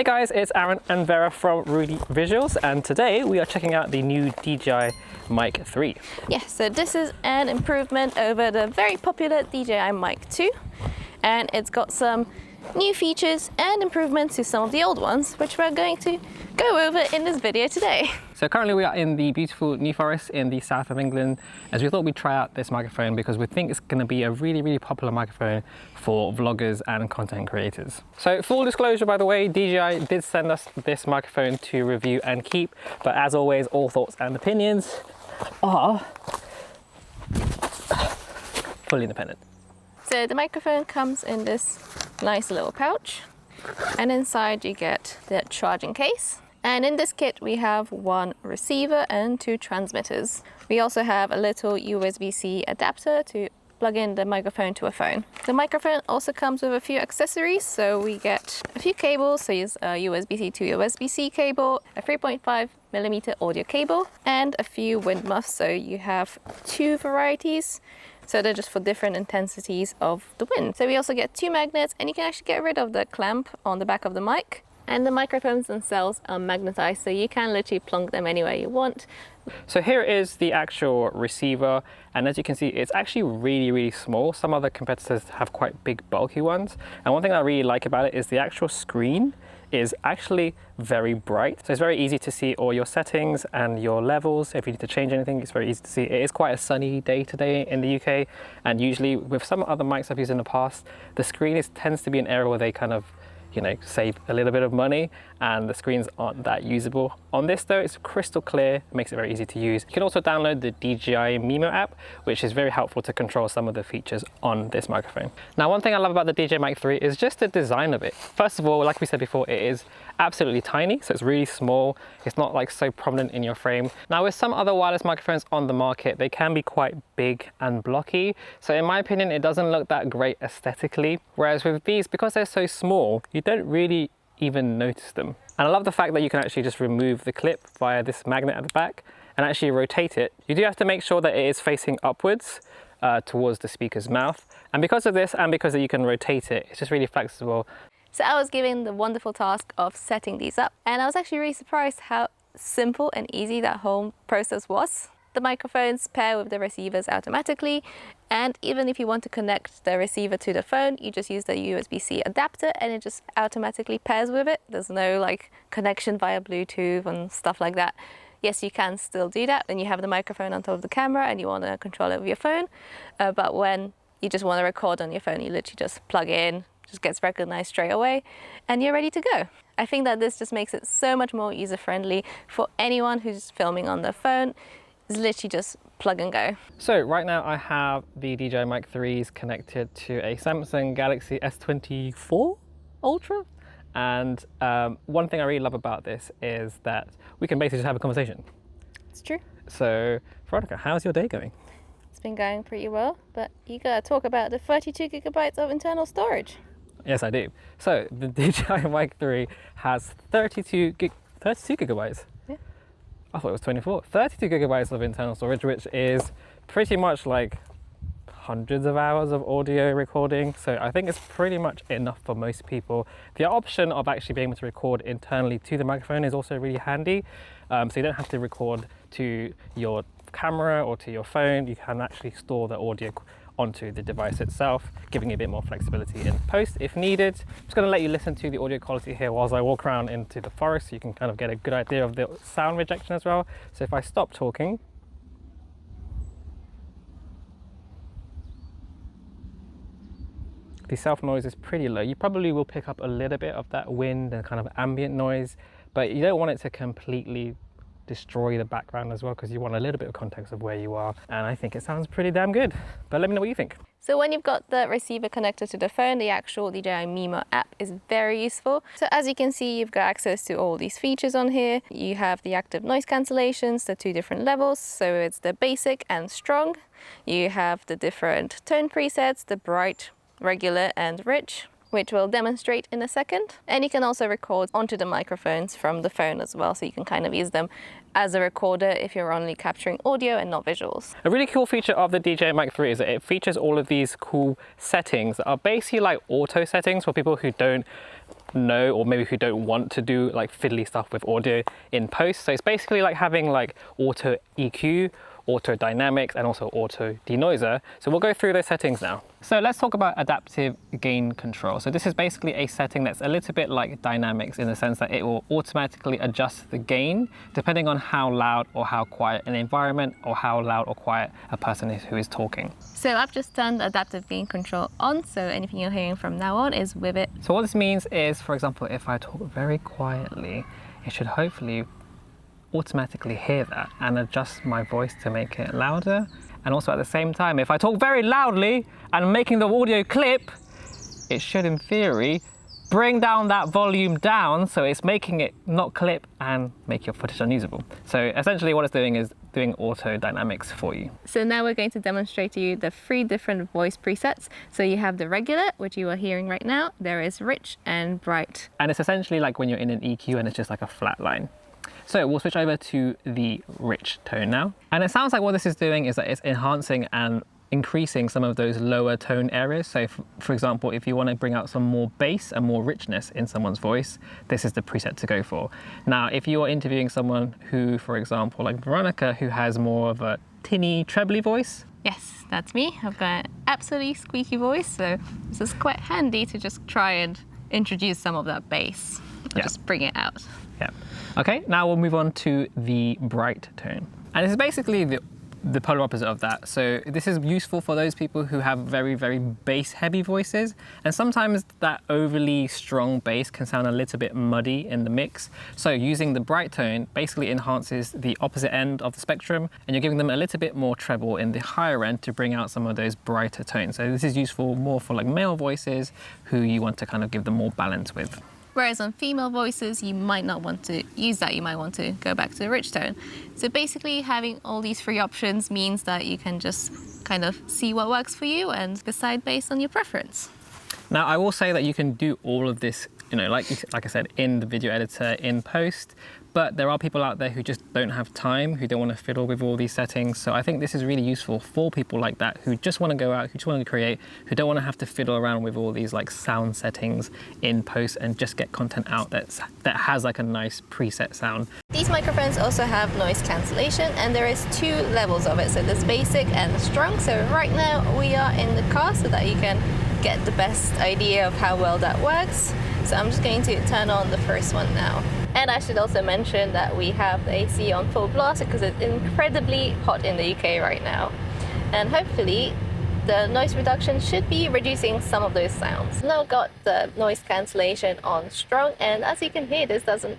Hey guys, it's Aaron and Vera from Rudy Visuals, and today we are checking out the new DJI Mic 3. Yeah, so this is an improvement over the very popular DJI Mic 2, and it's got some new features and improvements to some of the old ones, which we're going to go over in this video today. So currently we are in the beautiful New Forest in the south of England, as we thought we'd try out this microphone because we think it's going to be a really popular microphone for vloggers and content creators. So full disclosure, by the way, DJI did send us this microphone to review and keep, but as always, all thoughts and opinions are fully independent. So the microphone comes in this nice little pouch, and inside you get the charging case. And in this kit we have one receiver and two transmitters. We also have a little USB-C adapter to plug in the microphone to a phone. The microphone also comes with a few accessories, so we get a few cables, so use a USB-C to USB-C cable, a 3.5mm audio cable, and a few wind muffs, so you have two varieties. So they're just for different intensities of the wind. So we also get two magnets, and you can actually get rid of the clamp on the back of the mic. And the microphones themselves are magnetized, so you can literally plunk them anywhere you want. So here is the actual receiver, and as you can see, it's actually really small. Some other competitors have quite big, bulky ones. And one thing I really like about it is the actual screen is actually very bright. So it's very easy to see all your settings and your levels. If you need to change anything, it's very easy to see. It is quite a sunny day today in the UK, and usually with some other mics I've used in the past, the screen tends to be an area where they kind of, you know, save a little bit of money and the screens aren't that usable. On this though, it's crystal clear, it makes it very easy to use. You can also download the DJI Mimo app, which is very helpful to control some of the features on this microphone. Now, one thing I love about the DJI Mic 3 is just the design of it. First of all, like we said before, it is absolutely tiny, so it's really small. It's not like so prominent in your frame. Now, with some other wireless microphones on the market, they can be quite big and blocky. So in my opinion, it doesn't look that great aesthetically. Whereas with these, because they're so small, you don't really even notice them. And I love the fact that you can actually just remove the clip via this magnet at the back and actually rotate it. You do have to make sure that it is facing upwards towards the speaker's mouth. And because of this, and because you can rotate it, it's just really flexible. So I was given the wonderful task of setting these up, and I was actually really surprised how simple and easy that whole process was. The microphones pair with the receivers automatically, and even if you want to connect the receiver to the phone, you just use the USB-C adapter and it just automatically pairs with it. There's no like connection via Bluetooth and stuff like that. Yes, you can still do that when you have the microphone on top of the camera and you want to control it with your phone, but when you just want to record on your phone, you literally just plug in, just gets recognized straight away, and you're ready to go. I think that this just makes it so much more user-friendly for anyone who's filming on their phone. It's literally just plug and go. So right now I have the DJI Mic 3s connected to a Samsung Galaxy S24 Ultra. And one thing I really love about this is that we can basically just have a conversation. It's true. So Veronica, how's your day going? It's been going pretty well, but you gotta talk about the 32 gigabytes of internal storage. Yes, I do. So the DJI Mic 3 has 32 gigabytes. Yeah. I thought it was 24. 32 gigabytes of internal storage, which is pretty much like hundreds of hours of audio recording. So I think it's pretty much enough for most people. The option of actually being able to record internally to the microphone is also really handy. So you don't have to record to your camera or to your phone. You can actually store the audio onto the device itself, giving you a bit more flexibility in post if needed. I'm just going to let you listen to the audio quality here whilst I walk around into the forest, so you can kind of get a good idea of the sound rejection as well. So if I stop talking, the self noise is pretty low. You probably will pick up a little bit of that wind and kind of ambient noise, but you don't want it to completely destroy the background as well, because you want a little bit of context of where you are, and I think it sounds pretty damn good. But let me know what you think. So when you've got the receiver connected to the phone, the actual DJI Mimo app is very useful. So as you can see, you've got access to all these features on here. You have the active noise cancellations, the two different levels, so it's the basic and strong. You have the different tone presets, the bright, regular and rich, which we'll demonstrate in a second. And you can also record onto the microphones from the phone as well, so you can kind of use them as a recorder if you're only capturing audio and not visuals. A really cool feature of the DJI Mic 3 is that it features all of these cool settings that are basically like auto settings for people who don't know, or maybe who don't want to do like fiddly stuff with audio in post. So it's basically like having like auto EQ, auto dynamics, and also auto denoiser. So we'll go through those settings now. So let's talk about adaptive gain control. So this is basically a setting that's a little bit like dynamics in the sense that it will automatically adjust the gain depending on how loud or how quiet an environment or how loud or quiet a person is who is talking. So I've just turned adaptive gain control on, so anything you're hearing from now on is with it. So what this means is, for example, if I talk very quietly, it should hopefully automatically hear that and adjust my voice to make it louder. And also at the same time, if I talk very loudly and making the audio clip, it should in theory bring down that volume down so it's making it not clip and make your footage unusable. So essentially what it's doing is doing auto dynamics for you. So now we're going to demonstrate to you the 3 different voice presets. So you have the regular, which you are hearing right now. There is rich and bright. And it's essentially like when you're in an EQ and it's just like a flat line. So we'll switch over to the rich tone now. And it sounds like what this is doing is that it's enhancing and increasing some of those lower tone areas. So for example, if you want to bring out some more bass and more richness in someone's voice, this is the preset to go for. Now, if you're interviewing someone who, for example, like Veronica, who has more of a tinny, trebly voice. Yes, that's me. I've got an absolutely squeaky voice, so this is quite handy to just try and introduce some of that bass. Yeah. Just bring it out. Yeah. Okay, now we'll move on to the bright tone. And this is basically the polar opposite of that. So this is useful for those people who have very, very bass heavy voices. And sometimes that overly strong bass can sound a little bit muddy in the mix. So using the bright tone basically enhances the opposite end of the spectrum, and you're giving them a little bit more treble in the higher end to bring out some of those brighter tones. So this is useful more for like male voices who you want to kind of give them more balance with. Whereas on female voices, you might not want to use that. You might want to go back to the rich tone. So basically having all these 3 options means that you can just kind of see what works for you and decide based on your preference. Now, I will say that you can do all of this, you know, like I said, in the video editor in post, but there are people out there who just don't have time, who don't want to fiddle with all these settings. So I think this is really useful for people like that who just want to go out, who just want to create, who don't want to have to fiddle around with all these like sound settings in post and just get content out that has like a nice preset sound. These microphones also have noise cancellation, and there is 2 levels of it. So there's basic and strong. So right now we are in the car so that you can get the best idea of how well that works. So I'm just going to turn on the first one now. And I should also mention that we have the AC on full blast because it's incredibly hot in the UK right now. And hopefully the noise reduction should be reducing some of those sounds. Now got the noise cancellation on strong, and as you can hear, this does an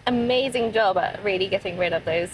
amazing job at really getting rid of those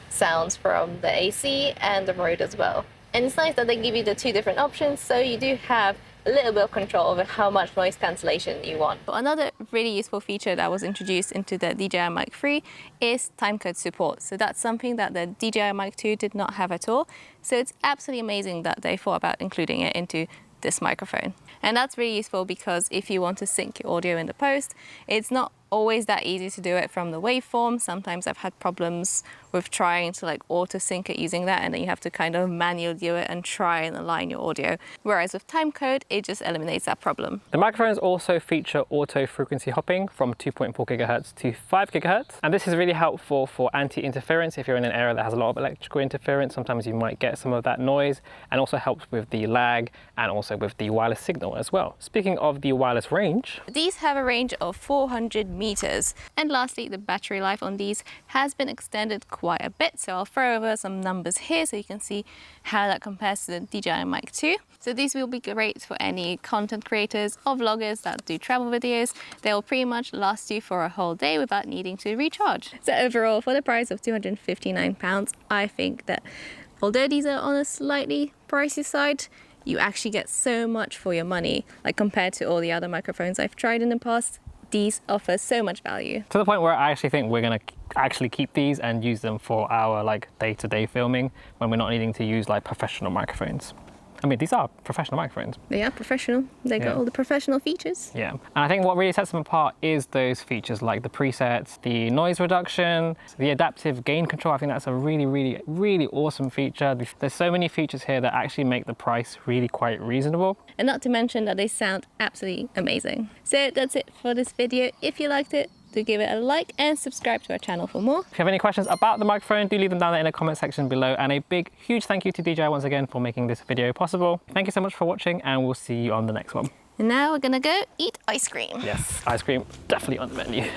sounds from the AC and the road as well. And it's nice that they give you the 2 different options, so you do have a little bit of control over how much noise cancellation you want. But another really useful feature that was introduced into the DJI Mic 3 is timecode support. So that's something that the DJI Mic 2 did not have at all. So it's absolutely amazing that they thought about including it into this microphone. And that's really useful because if you want to sync your audio in the post, it's not always that easy to do it from the waveform. Sometimes I've had problems with trying to like auto sync it using that, and then you have to kind of manually do it and try and align your audio. Whereas with timecode, it just eliminates that problem. The microphones also feature auto frequency hopping from 2.4 gigahertz to 5 gigahertz. And this is really helpful for anti-interference. If you're in an area that has a lot of electrical interference, sometimes you might get some of that noise, and also helps with the lag and also with the wireless signal as well. Speaking of the wireless range, these have a range of 400 meters. And lastly, the battery life on these has been extended quite a bit. So I'll throw over some numbers here so you can see how that compares to the DJI Mic 2. So these will be great for any content creators or vloggers that do travel videos. They will pretty much last you for a whole day without needing to recharge. So overall, for the price of £259, I think that although these are on a slightly pricey side, you actually get so much for your money. Like compared to all the other microphones I've tried in the past, these offer so much value. To the point where I actually think we're gonna actually keep these and use them for our like day-to-day filming when we're not needing to use like professional microphones. I mean, these are professional microphones. They are professional. They got all the professional features. Yeah, and I think what really sets them apart is those features like the presets, the noise reduction, the adaptive gain control. I think that's a really awesome feature. There's so many features here that actually make the price really quite reasonable. and not to mention that they sound absolutely amazing. So that's it for this video. If you liked it, do give it a like and subscribe to our channel for more. If you have any questions about the microphone, do leave them down there in the comment section below. And a big, huge thank you to DJI once again for making this video possible. Thank you so much for watching, and we'll see you on the next one. And now we're gonna go eat ice cream. Yes, ice cream definitely on the menu.